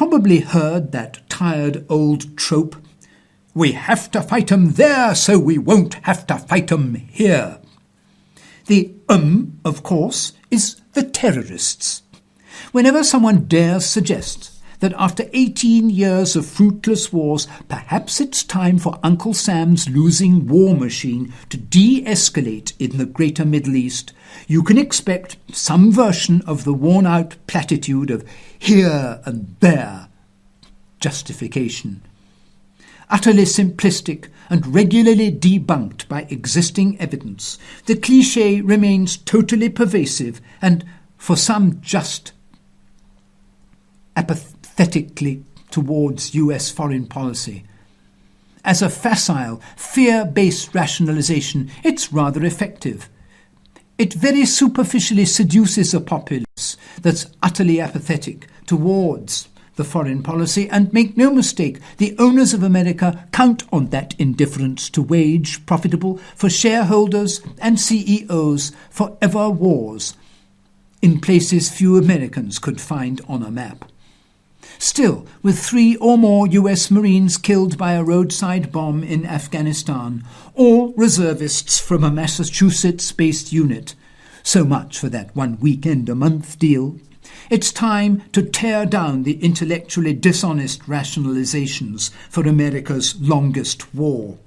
probably heard that tired old trope, "We have to fight 'em there, so we won't have to fight 'em here." The of course, is the terrorists. Whenever someone dares suggest that after 18 years of fruitless wars, perhaps it's time for Uncle Sam's losing war machine to de-escalate in the greater Middle East, you can expect some version of the worn-out platitude of here and there justification. Utterly simplistic and regularly debunked by existing evidence, the cliché remains totally pervasive and, for some, just apathetically towards US foreign policy. As a facile, fear-based rationalization, it's rather effective. It very superficially seduces a populace that's utterly apathetic towards the foreign policy, and make no mistake, the owners of America count on that indifference to wage profitable for shareholders and CEOs forever wars in places few Americans could find on a map. Still, with 3 or more US Marines killed by a roadside bomb in Afghanistan, all reservists from a Massachusetts-based unit, so much for that 1 weekend a month deal, it's time to tear down the intellectually dishonest rationalizations for America's longest war.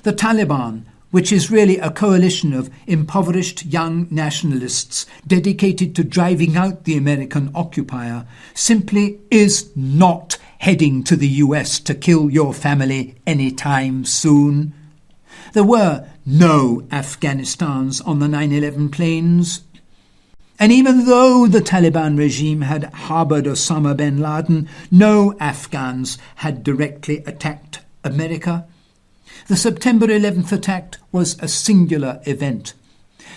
The Taliban, which is really a coalition of impoverished young nationalists dedicated to driving out the American occupier, simply is not heading to the US to kill your family anytime soon. There were no Afghanistans on the 9/11 planes. And even though the Taliban regime had harbored Osama bin Laden, no Afghans had directly attacked America. The September 11th attack was a singular event.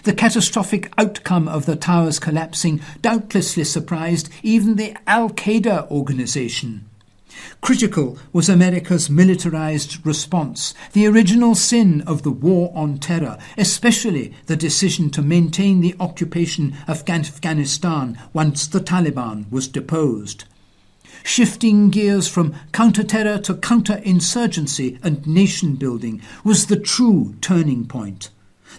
The catastrophic outcome of the towers collapsing doubtlessly surprised even the Al-Qaeda organization. Critical was America's militarized response, the original sin of the war on terror, especially the decision to maintain the occupation of Afghanistan once the Taliban was deposed. Shifting gears from counter-terror to counter-insurgency and nation-building was the true turning point,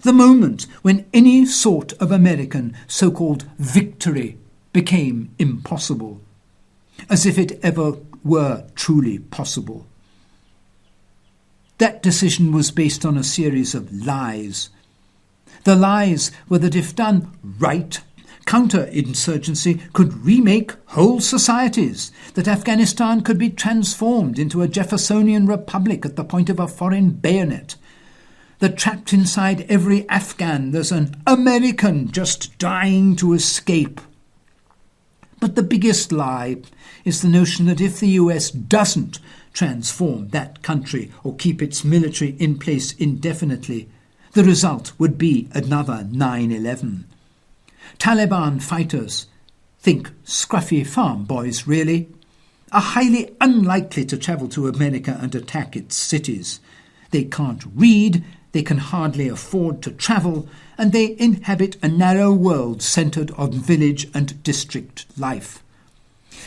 the moment when any sort of American so-called victory became impossible, as if it ever were truly possible. That decision was based on a series of lies. The lies were that if done right, counterinsurgency could remake whole societies, that Afghanistan could be transformed into a Jeffersonian republic at the point of a foreign bayonet, that trapped inside every Afghan there's an American just dying to escape. But the biggest lie is the notion that if the US doesn't transform that country or keep its military in place indefinitely, the result would be another 9/11. Taliban fighters, think scruffy farm boys really, are highly unlikely to travel to America and attack its cities. They can't read, they can hardly afford to travel, and they inhabit a narrow world centred on village and district life.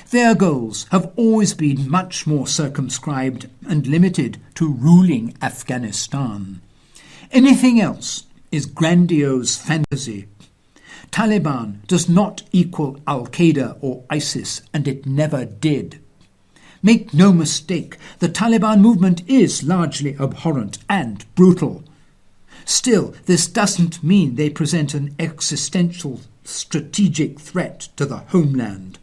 Their goals have always been much more circumscribed and limited to ruling Afghanistan. Anything else is grandiose fantasy. Taliban does not equal Al-Qaeda or ISIS, and it never did. Make no mistake, the Taliban movement is largely abhorrent and brutal. Still, this doesn't mean they present an existential strategic threat to the homeland.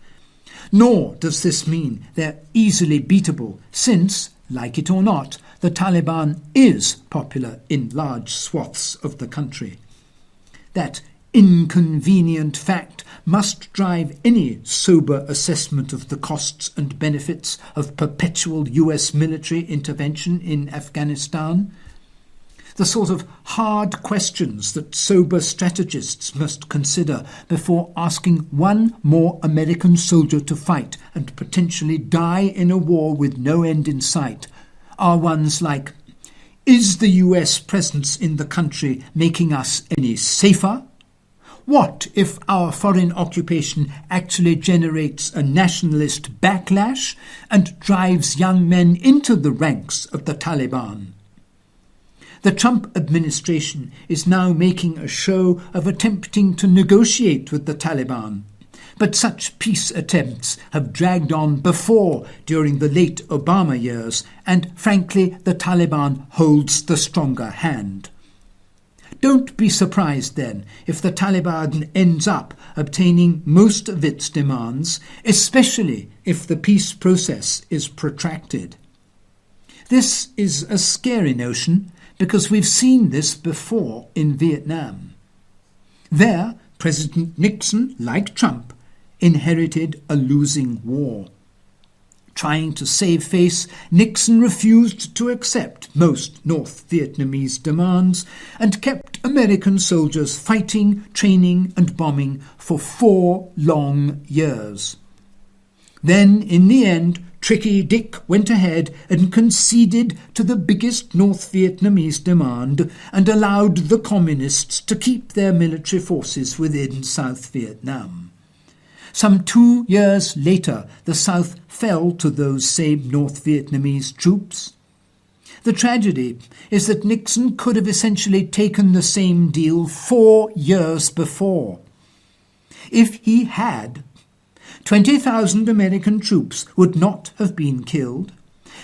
Nor does this mean they're easily beatable, since, like it or not, the Taliban is popular in large swaths of the country. That inconvenient fact must drive any sober assessment of the costs and benefits of perpetual US military intervention in Afghanistan. The sort of hard questions that sober strategists must consider before asking one more American soldier to fight and potentially die in a war with no end in sight are ones like, is the US presence in the country making us any safer? What if our foreign occupation actually generates a nationalist backlash and drives young men into the ranks of the Taliban? The Trump administration is now making a show of attempting to negotiate with the Taliban, but such peace attempts have dragged on before during the late Obama years, and frankly, the Taliban holds the stronger hand. Don't be surprised then if the Taliban ends up obtaining most of its demands, especially if the peace process is protracted. This is a scary notion because we've seen this before in Vietnam. There, President Nixon, like Trump, inherited a losing war. Trying to save face, Nixon refused to accept most North Vietnamese demands and kept American soldiers fighting, training and bombing for 4 long years. Then, in the end, Tricky Dick went ahead and conceded to the biggest North Vietnamese demand and allowed the communists to keep their military forces within South Vietnam. Some 2 years later, the South fell to those same North Vietnamese troops. The tragedy is that Nixon could have essentially taken the same deal 4 years before. If he had, 20,000 American troops would not have been killed,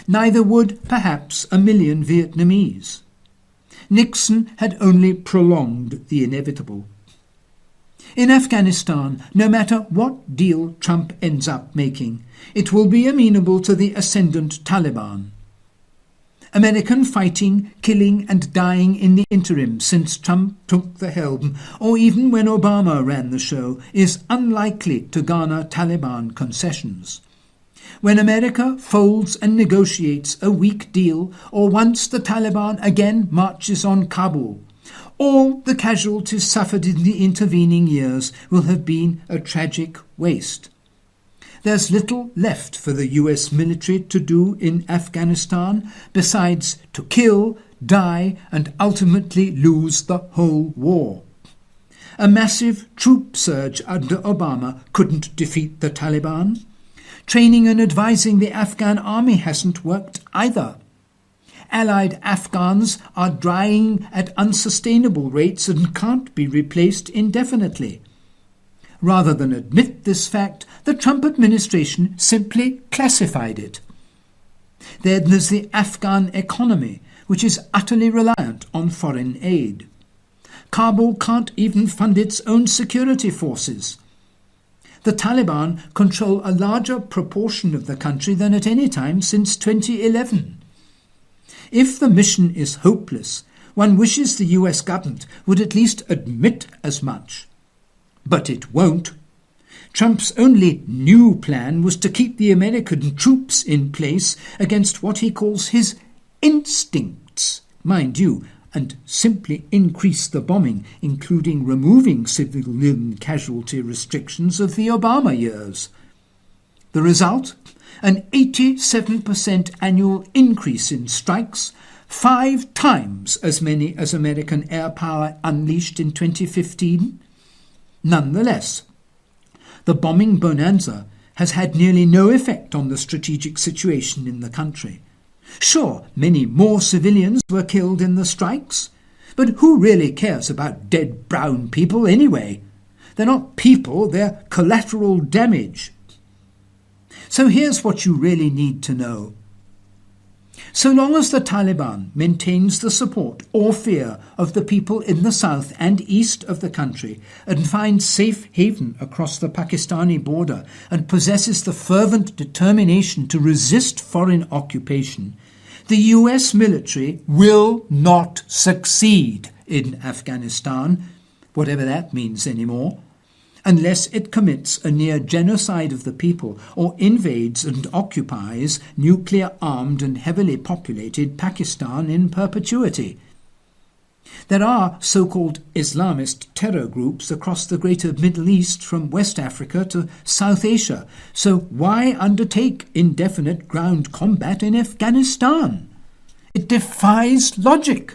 neither would perhaps 1 million Vietnamese. Nixon had only prolonged the inevitable. In Afghanistan, no matter what deal Trump ends up making, it will be amenable to the ascendant Taliban. American fighting, killing and dying in the interim since Trump took the helm, or even when Obama ran the show, is unlikely to garner Taliban concessions. When America folds and negotiates a weak deal, or once the Taliban again marches on Kabul, all the casualties suffered in the intervening years will have been a tragic waste. There's little left for the US military to do in Afghanistan besides to kill, die, and ultimately lose the whole war. A massive troop surge under Obama couldn't defeat the Taliban. Training and advising the Afghan army hasn't worked either. Allied Afghans are dying at unsustainable rates and can't be replaced indefinitely. Rather than admit this fact, the Trump administration simply classified it. Then there's the Afghan economy, which is utterly reliant on foreign aid. Kabul can't even fund its own security forces. The Taliban control a larger proportion of the country than at any time since 2011. If the mission is hopeless, one wishes the US government would at least admit as much. But it won't. Trump's only new plan was to keep the American troops in place against what he calls his instincts, mind you, and simply increase the bombing, including removing civilian casualty restrictions of the Obama years. The result? An 87% annual increase in strikes, 5 times as many as American air power unleashed in 2015. Nonetheless, the bombing bonanza has had nearly no effect on the strategic situation in the country. Sure, many more civilians were killed in the strikes, but who really cares about dead brown people anyway? They're not people, they're collateral damage. So here's what you really need to know. So long as the Taliban maintains the support or fear of the people in the south and east of the country and finds safe haven across the Pakistani border and possesses the fervent determination to resist foreign occupation, the US military will not succeed in Afghanistan, whatever that means anymore, unless it commits a near genocide of the people or invades and occupies nuclear-armed and heavily populated Pakistan in perpetuity. There are so-called Islamist terror groups across the greater Middle East from West Africa to South Asia, so why undertake indefinite ground combat in Afghanistan? It defies logic.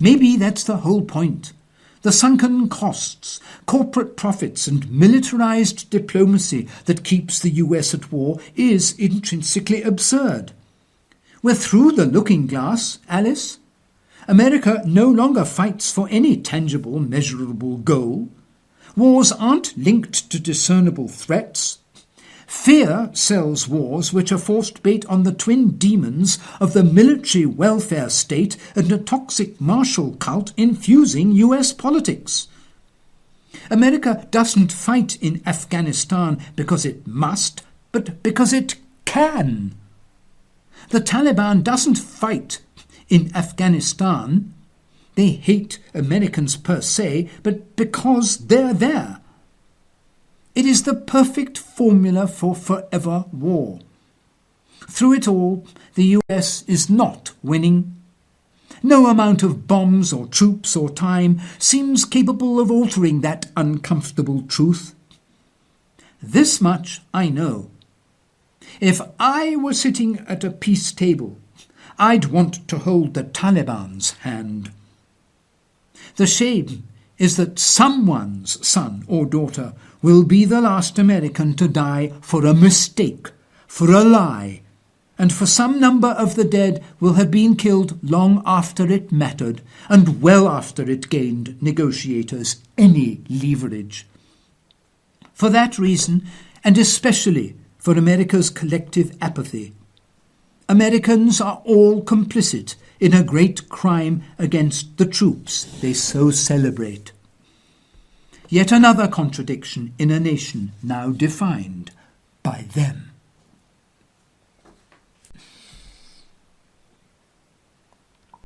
Maybe that's the whole point. the sunken costs, corporate profits and militarized diplomacy that keeps the US at war is intrinsically absurd. We're through the looking glass, Alice. America no longer fights for any tangible, measurable goal. Wars aren't linked to discernible threats. Fear sells wars which are forced bait on the twin demons of the military welfare state and a toxic martial cult infusing US politics. America doesn't fight in Afghanistan because it must, but because it can. The Taliban doesn't fight in Afghanistan. They hate Americans per se, but because they're there. It is the perfect formula for forever war. Through it all, the US is not winning. No amount of bombs or troops or time seems capable of altering that uncomfortable truth. This much I know. If I were sitting at a peace table, I'd want to hold the Taliban's hand. The shame is that someone's son or daughter will be the last American to die for a mistake, for a lie, and for some number of the dead will have been killed long after it mattered and well after it gained negotiators any leverage. For that reason, and especially for America's collective apathy, Americans are all complicit in a great crime against the troops they so celebrate. Yet another contradiction in a nation now defined by them.